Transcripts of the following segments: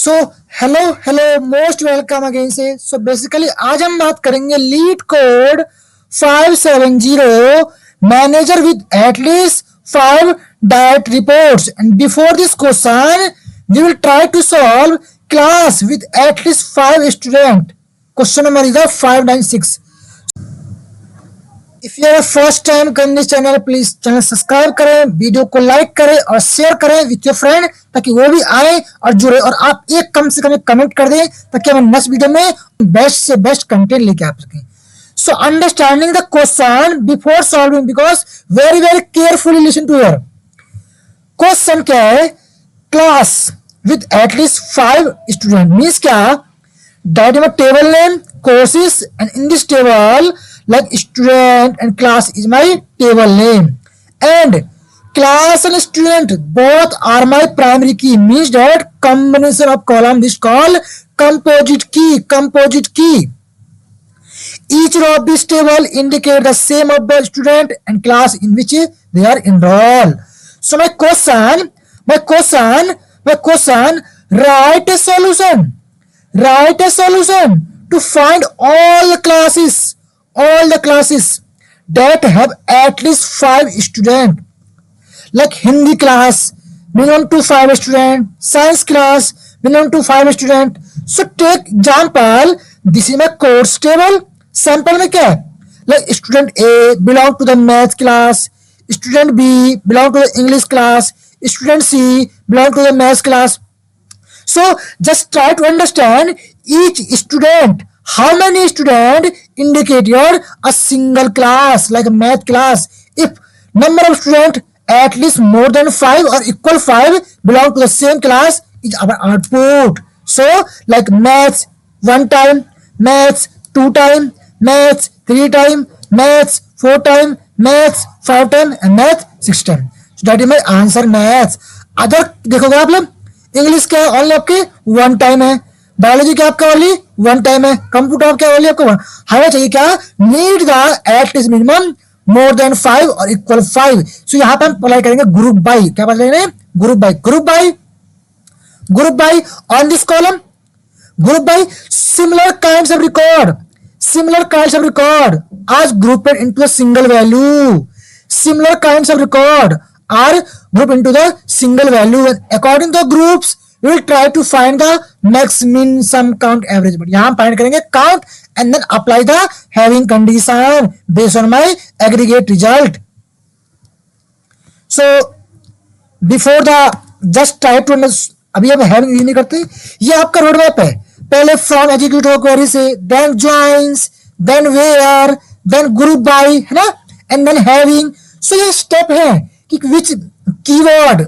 सो hello hello most welcome again से। So basically आज हम बात करेंगे lead code 570 manager with at least 5 direct reports and before this question we will try to solve class with at least 5 student. Question number is 596। If you are first time करें this channel, please channel subscribe करें, video को like करें और share करें with your friend ताकि वो भी आए और जुड़े। और आप एक कम से कम एक कमेंट कर दें ताकि हम नेक्स्ट वीडियो में बेस्ट से बेस्ट कंटेंट लेके आ सकें। So understanding the question before solving, because very very carefully listen to your question. क्या है? Class with at least 5 student means क्या? डायरेक्ट में table name courses and in this table like student and class is my table name and class and student both are my primary key means that combination of column is called composite key. Each row of this table indicate the same of the student and class in which they are enrolled. So my question write a solution to find all the classes that have at least 5 students, like Hindi class minimum to 5 students, science class minimum to 5 students. So take example, this is my course table. Sample में क्या है? Like student A belong to the math class, student B belong to the English class, student C belong to the math class. So just try to understand each student. How many students indicate your a single class like a math class? If number of students at least more than 5 or equal 5 belong to the same class is our output. So like maths 1 time, maths 2 time, maths 3 time, maths 4 time, maths 5 time and maths 6 time. So that is my answer maths. Other देखोगे आप लोग, English क्या है? Only आपके 1 time है, biology क्या आपका only 1 time है, कंप्यूटर क्या ओनली आपको 1। हमें चाहिए क्या? Need the at least minimum more than 5 और इक्वल 5। सो यहाँ पे हम अप्लाई करेंगे ग्रुप बाय। क्या बात करेंगे? Group by on this column, group by similar kinds of record आज group into a single value. Similar kinds of record are grouped into the single value and according to the groups we will try to find the max, min, sum, count, average. But यहाँ find करेंगे count and then apply the having condition based on my aggregate result. So before the just try to अभी हम having use नहीं करते। ये आपका road map है। पहले from execute हो query से, then joins, then where, then group by, है ना, and then having. So ये स्टेप है कि विच कीवर्ड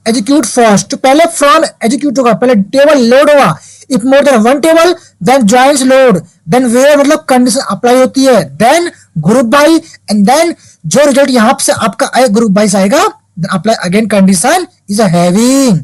एग्जीक्यूट फर्स्ट। तो पहले फ्रॉम एग्जीक्यूट होगा, पहले टेबल लोड होगा। If more than 1 table then joins load, then where मतलब कंडीशन अप्लाई होती है, then group by and then जो रिजल्ट यहां से आपका ग्रुप बाय आएगा then apply again condition is a having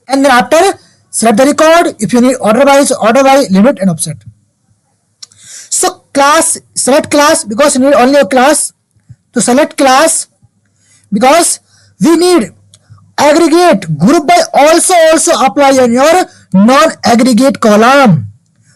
and then after select the record. If you need order by limit and offset. So class select class because you need only a class. To select class because we need aggregate. Group by also apply on your non-aggregate column.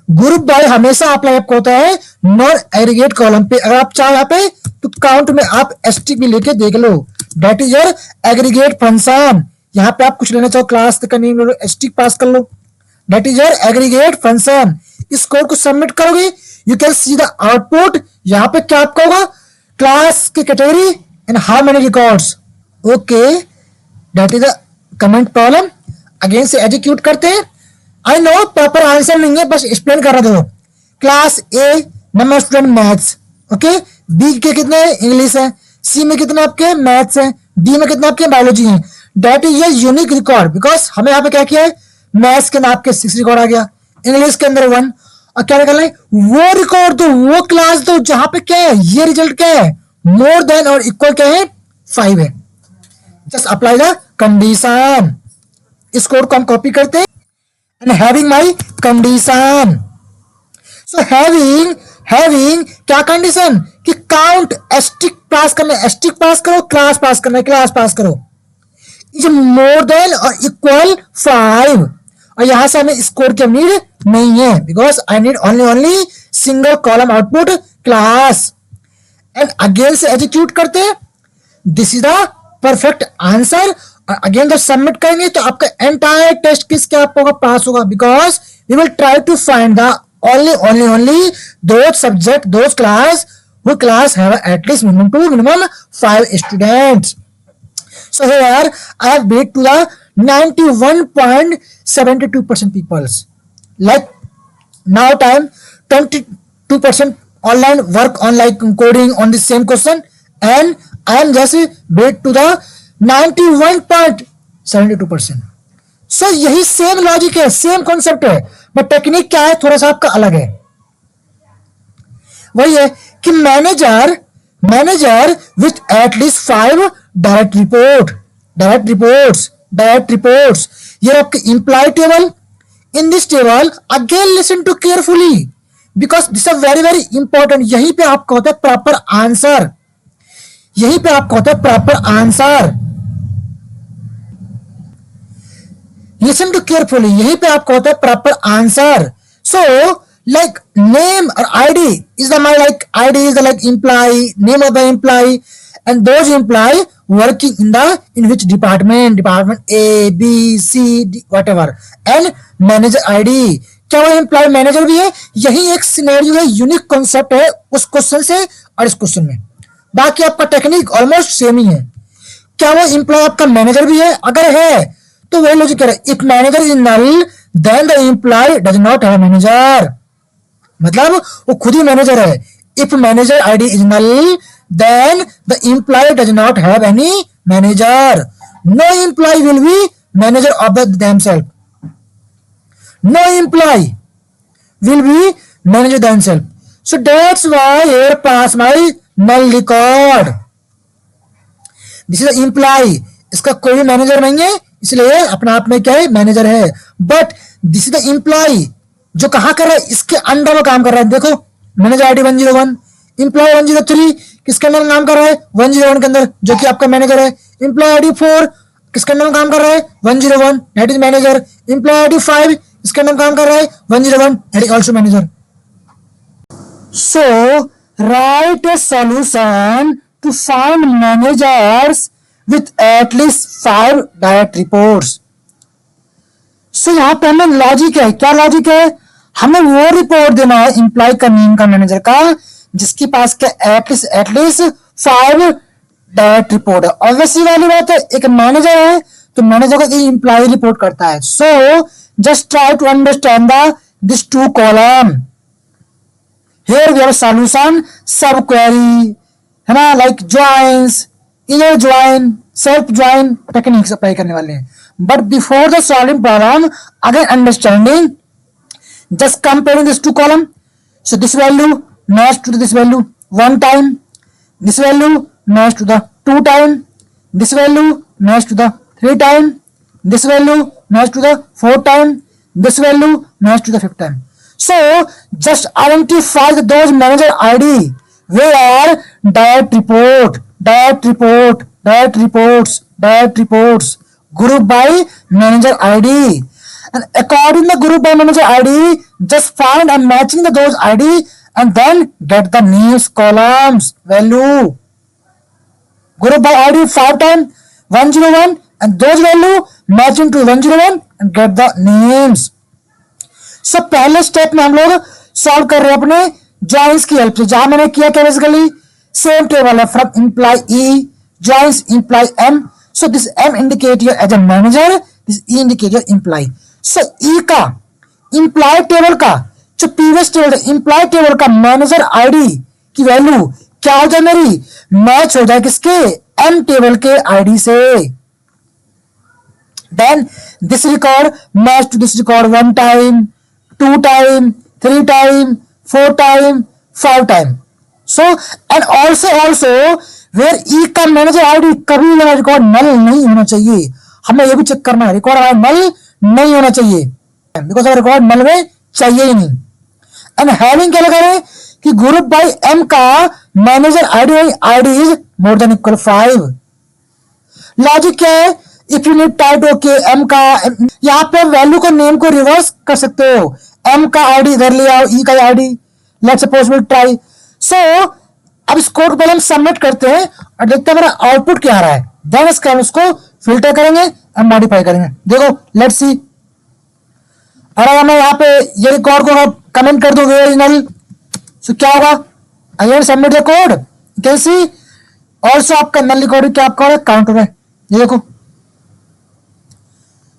Group by हमेशा apply आपको होता है non-aggregate column पे। अगर आप चाहो यहाँ पे तो count में आप ST भी लेके देख लो, that is your aggregate function। यहाँ पे आप कुछ लेना चाहो क्लास का नेम लो, ST पास कर लो, that is your aggregate function। इस कोड को सबमिट करोगे you can see the output। यहाँ पे क्या आपका होगा? क्लास की category and how many records. Okay that is a comment problem. Again से एग्जीक्यूट करते हैं। आई नो प्रॉपर आंसर नहीं है, बस एक्सप्लेन कर रहा था। Class A number student maths, okay, B के कितने इंग्लिश है, सी में कितने आपके मैथ्स है, डी में कितने आपके बायोलॉजी है। दैट इज ये यूनिक रिकॉर्ड बिकॉज हमें यहाँ पे क्या किया है? मैथ्स के अंदर आपके 6 रिकॉर्ड आ गया, इंग्लिश के अंदर 1 और क्या निकालना है? वो रिकॉर्ड दो, वो क्लास दो जहां पे क्या है? ये रिजल्ट क्या है? मोर देन और इक्वल क्या है? 5 है। Just apply the condition. इस कोड को हम कॉपी करते हैं and having my condition. So having क्या कंडीशन? कि काउंट एस्टिक पास करना है, एस्टिक पास करो, क्लास पास करना है, क्लास पास करो, इज मोर देन और इक्वल 5 और यहां से हमें स्कोर की नीड नहीं है, because I need only single column output class. And again से एग्जीक्यूट करते हैं, this is the perfect answer. और अगेन जब सबमिट करेंगे तो आपका एंटायर टेस्ट किस क्या आपका पास होगा, because we will try to find the only those subject, those class who class have at least minimum 5 students. So here I have beat to the 91.72% peoples. Like now time 22% online work on like coding on the same question, and I am just beat to the 91.72%. सो यही same logic है, same concept है, but technique क्या है, थोड़ा सा आपका अलग है। वही है कि manager with at least 5 direct reports, ये आपके employee table. In this table again listen to carefully, because this are very very important. यहीं पे आपका होता है proper answer, listen to carefully, यहीं पे आपको होता है proper answer. So like name और ID is the my like ID is the like employee, name of the employee, and those employee working in which department A B C D whatever, and manager ID. क्या वो employ manager भी है? यही एक scenario है, unique concept है उस question से और इस क्वेश्चन में। बाकी आपका टेक्निक ऑलमोस्ट सेम ही है। क्या वो एम्प्लॉय आपका मैनेजर भी है? अगर है तो वही लॉजिक कह रहा है, if manager is null then the employee does not have manager, मतलब वो खुद ही मैनेजर है। If manager ID is null then the employee does not have any manager. No employee will be manager of themselves, no employee will be manager themselves. So that's why here pass my null record. This is employee, इसका कोई भी manager नहीं है, इसलिए अपने आप में क्या है, मैनेजर है। But this is the employee जो कहां कर रहा है, इसके अंडर में काम कर रहा है। देखो मैनेजर आईडी 101, एम्प्लॉय 103 किसके अंडर में काम कर रहा है, 101 के अंदर, जो कि आपका मैनेजर है। एम्प्लॉय आईडी 4 किसके अंडर में काम कर रहा है, 101, that is manager. Employee ID 5 इसके अंदर में काम कर रहा है, 101, that is also manager. So write a solution to find managers with at least 5 direct reports. So यहाँ पे हमें लॉजिक है, क्या लॉजिक है, हमें वो रिपोर्ट देना है एम्प्लॉय का नेम का मैनेजर का जिसके पास क्या एटलीस्ट 5 डायरेक्ट रिपोर्ट है। ऑब्वियसली वाली बात है, एक मैनेजर है तो मैनेजर का एम्प्लॉय रिपोर्ट करता है। So just try to understand this 2 column. Here we have solution sub query, है ना, like joins, inner join, self join techniques apply करने वाले हैं। But before the solving problem, again understanding, just comparing this 2 column. So this value match to this value 1 time, this value match to the 2 time, this value match to the 3 time, this value match to the 4 time, this value match to the 5th time. So just identify those manager ID where direct reports group by manager ID, and according the group by manager ID just find and matching those ID and then get the names columns value. Group by ID 5 times 101 and those value matching to 101 and get the names. So पहले step में हम लोग solve कर रहे हैं अपने joins की help से, जहां मैंने किया क्या बेसिकली सेम टेबल है from employee E joins employee M. So this M indicate your as a manager, this E indicate your employee. So E का एम्प्लॉय टेबल का जो प्रीवियस टेबल एम्प्लॉय टेबल का मैनेजर आईडी की value क्या हो जाए मेरी, मैच हो जाए किसके, एम टेबल के आईडी से. Then this record match to this record 1 time, 2 time, 3 time, 4 time, 5 time. So and also where E का मैनेजर आईडी कभी मेरा रिकॉर्ड नल नहीं होना चाहिए. हमें ये भी चेक करना है रिकॉर्ड हमारा नल नहीं होना चाहिए, बिकॉज रिकॉर्ड नल में चाहिए ही नहीं. एंड हैविंग क्या लगा रहे कि ग्रुप बाय एम का manager ID is more than equal 5. Logic क्या है, if you need type okay M का, यहाँ पे वैल्यू को नेम को रिवर्स कर सकते हो, एम का आईडी इधर ले आओ, ई का ID, let's suppose will try. So अब इस कोड को पहले हम सबमिट करते हैं और देखते हैं मेरा आउटपुट क्या आ रहा है, देन इसका हम उसको फिल्टर करेंगे और मॉडिफाई करेंगे। देखो लेट्स सी, अगर मैं यहाँ पे ये रिकॉर्ड को कमेंट कर दूं वेयर इज नल, सो क्या होगा, again submit the code, you can see also आपका नल रिकॉर्ड क्या आपका काउंट हो रहा है, ये देखो।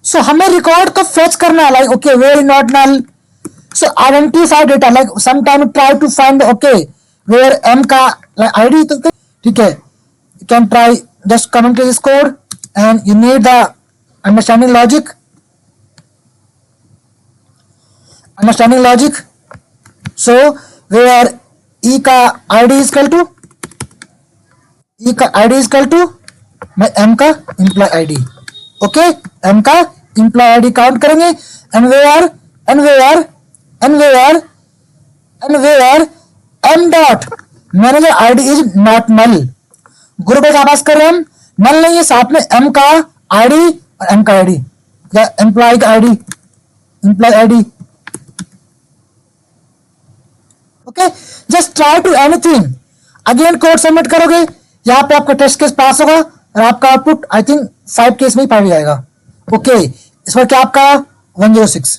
सो हमें रिकॉर्ड को फेच करना है, like okay where is not null, so identify data, like sometime try to find okay where M का आईडी, तो ठीक है, you can try just comment this code and you need the understanding logic, understanding logic. So where E का ID is equal to, E का ID is equal to मैं M का employee ID, okay M का employee ID count करेंगे, and where and where and where and where M dot manager ID is not null, group में pass कर रहे हैं हम, नल नहीं है, साथ में एम का आईडी और एम का आईडी या एम्प्लॉय का ID, employee ID, okay. Just try to anything, again code submit करोगे, यहाँ पे आपका टेस्ट केस पास होगा और आपका आउटपुट आई थिंक 5 केस में ही पाई जाएगा, ओके। इस पर क्या आपका 106,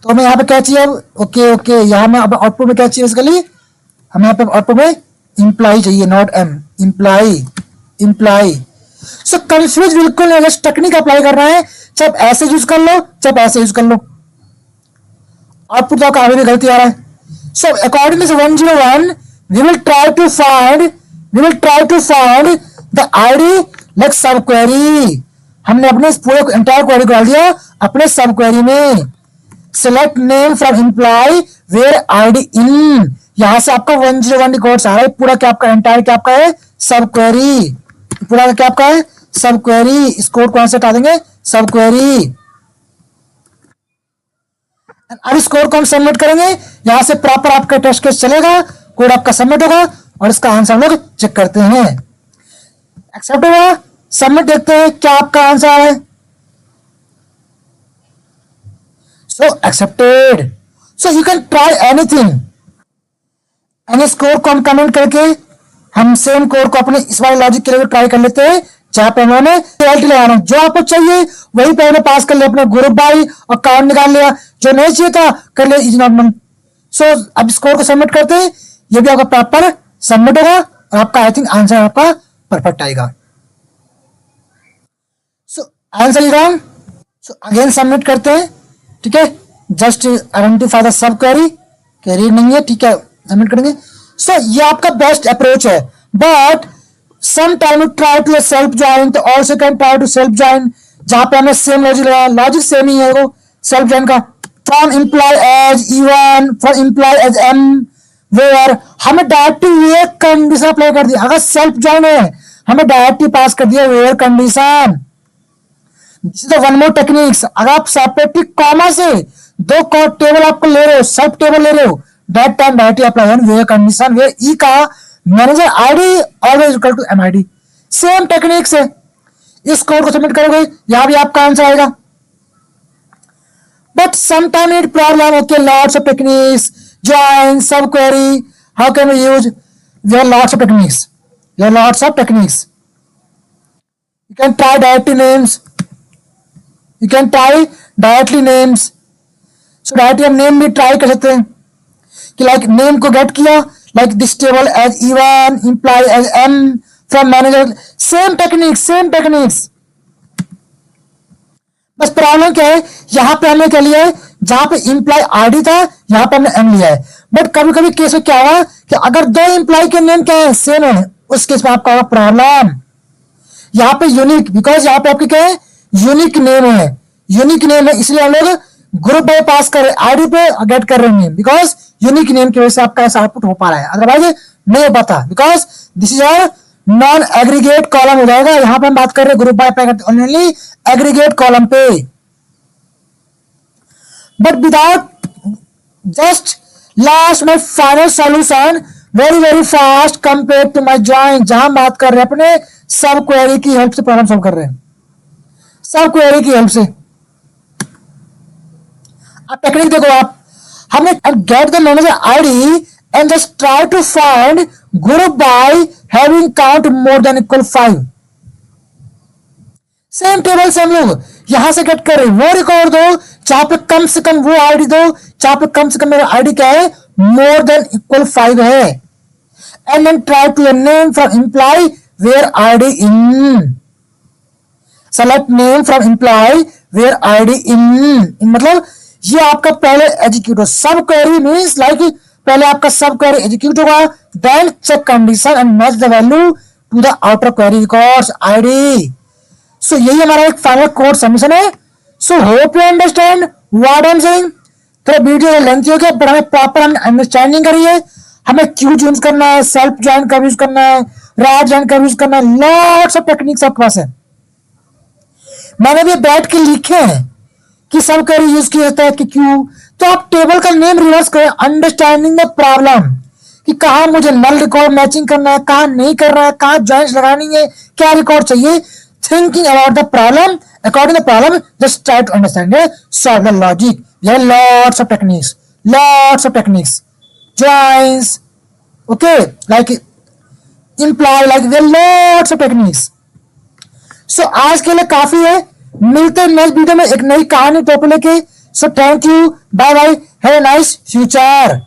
तो हमें यहाँ पे क्या चाहिए अब, ओके ओके, यहाँ में अब आउटपुट में क्या चाहिए बेसिकली, हमें यहाँ पे आउटपुट में इंप्लॉय चाहिए, not M, employee employee. So confuse बिल्कुल नहीं, जस्ट टेक्निक अप्लाई करना है, चाहे ऐसे यूज कर लो चाहे ऐसे यूज कर लो, आउटपुट तो काफी भी गलती आ रहा है। So according to 101 we will try to find the id like सब क्वेरी, हमने अपने पूरे एंटायर क्वेरी को डाल दिया अपने सब क्वेरी में, select name from employee where id in, यहां से आपका 101 रिकॉर्ड्स आ रहा है, पूरा क्या आपका एंटायर क्या आपका है सब क्वेरी, पूरा क्या आपका है सब क्वेरी, इस कोड को हटा देंगे सब क्वेरी, अब इस कोड को हम सबमिट करेंगे, यहां से प्रॉपर आपका टेस्ट केस चलेगा, कोड आपका सबमिट होगा और इसका आंसर हम लोग चेक करते हैं, एक्सेप्ट हुआ, सबमिट देखते हैं क्या आपका आंसर है, so accepted. So you can try anything, and इस कोड को हम कमेंट करके हम सेम कोड को अपने इस वाले लॉजिक के लिए ट्राई कर लेते हैं, जहां पे उन्होंने पेनल्टी लगाना जो आपको चाहिए वही पे उन्होंने पास कर लिया अपने ग्रुप बाई और काउंट निकाल लिया, जो नहीं चाहिए था कर लिया इज नॉट नन। सो अब स्कोर को सबमिट करते हैं, ये भी आपका प्रॉपर सबमिट होगा और आपका आई थिंक आंसर आपका परफेक्ट आएगा। So answer is wrong, so again submit करते हैं, ठीक है, just identify the sub query, query नहीं है, ठीक है सबमिट करेंगे। सो ये आपका बेस्ट अप्रोच है, but sometime you try to self join, तो also can try to self join, जहां पे हमें सेम लॉजिक लगा, लॉजिक सेम ही है वो सेल्फ जॉइन का, from employee as E1 for employee as M where हमें डायरेक्टली ये कंडीशन अप्लाई कर दिया, अगर सेल्फ जॉइन है हमें डायरेक्टली पास कर दिया where condition. One more techniques, अगर आप सेपरेटली कॉमा से दो टेबल आपको ले रहे हो, सब टेबल ले रहे हो, that time directly apply on where condition where E का manager ID always equal to MID, same techniques है। इस कोड को सबमिट करोगे यहां भी आपका आंसर आएगा, but sometime it problem, okay lots of techniques, join subquery, how can we use, there are lots of techniques, there are lots of techniques, you can try directly names, you can try directly names, so directly हम name भी try कर सकते हैं कि like name को get किया like this table as E1, employee as M from manager, same techniques, बस problem क्या है यहां पे हमने क्या लिया है, जहां पे इंप्लॉय आईडी था यहां पे हमने एम लिया है, बट कभी कभी केस में क्या हुआ कि अगर दो इंप्लॉय के नेम क्या है सेम है, उस केस में आपका प्रॉब्लम यहां पे यूनिक, बिकॉज यहां पे आपके क्या है यूनिक नेम है, यूनिक नेम है, इसलिए हम लोग ग्रुप बाय पास कर रहे आईडी पे गेट कर रहे हैं, बिकॉज यूनिक नेम की वजह से आपका ऐसा आउटपुट हो पा रहा है, अदरवाइज नहीं हो पाता, because this is our non aggregate column हो जाएगा, यहां पे हम बात कर रहे हैं ग्रुप बाय पे ओनली एग्रीगेट कॉलम पे, but without just last my final solution very fast compared to my join, जहां बात कर रहे हैं अपने सब क्वेरी की हेल्प से प्रॉब्लम सॉल्व कर रहे हैं, सब क्वेरी की हेल्प से। अब टेक्निक देखो आप, हमने get the manager ID and just try to find group by having count more than equal 5। Same table से हम लोग यहां से गेट कर रहे हैं, वो रिकॉर्ड दो जहां पे कम से कम वो आईडी दो जहां पे कम से कम मेरा आईडी क्या है, मोर देन इक्वल 5 है। And then try to name from employee where ID in, select name from employee where ID in, मतलब ये आपका पहले एग्जीक्यूट हो। सब क्वेरी मींस लाइक पहले आपका सब क्वेरी एग्जीक्यूट होगा, then check condition and match the value to the outer query records ID. So यही हमारा एक फाइनल कोड सबमिशन है। So hope you understand what I am saying. थोड़ा वीडियो लेंथी हो गया बट हमें प्रॉपर हम अंडरस्टैंडिंग करिए। हमें क्यू यूज करना है, सेल्फ ज्वाइन का यूज करना है, रैट ज्वाइन का यूज करना है, लॉट्स ऑफ टेक्निक्स आपके पास है। मैंने भी बैठ के लिखे हैं कि सब क्वेरी यूज किया जाता है कि क्यों, तो आप टेबल का नेम रिवर्स करें, अंडरस्टैंडिंग द प्रॉब्लम कि कहां मुझे नल रिकॉर्ड मैचिंग करना है, कहां नहीं करना है, कहां ज्वाइंट्स लगानी है, क्या रिकॉर्ड चाहिए। Thinking about the problem, according to the problem, just try to understand it, solve the logic. There are lots of techniques, joins, okay, like imply, like there are lots of techniques. So आज के लिए काफी है, मिलते हैं next video में एक नई कहानी टॉपिक लेके। So thank you, bye bye, have a nice future.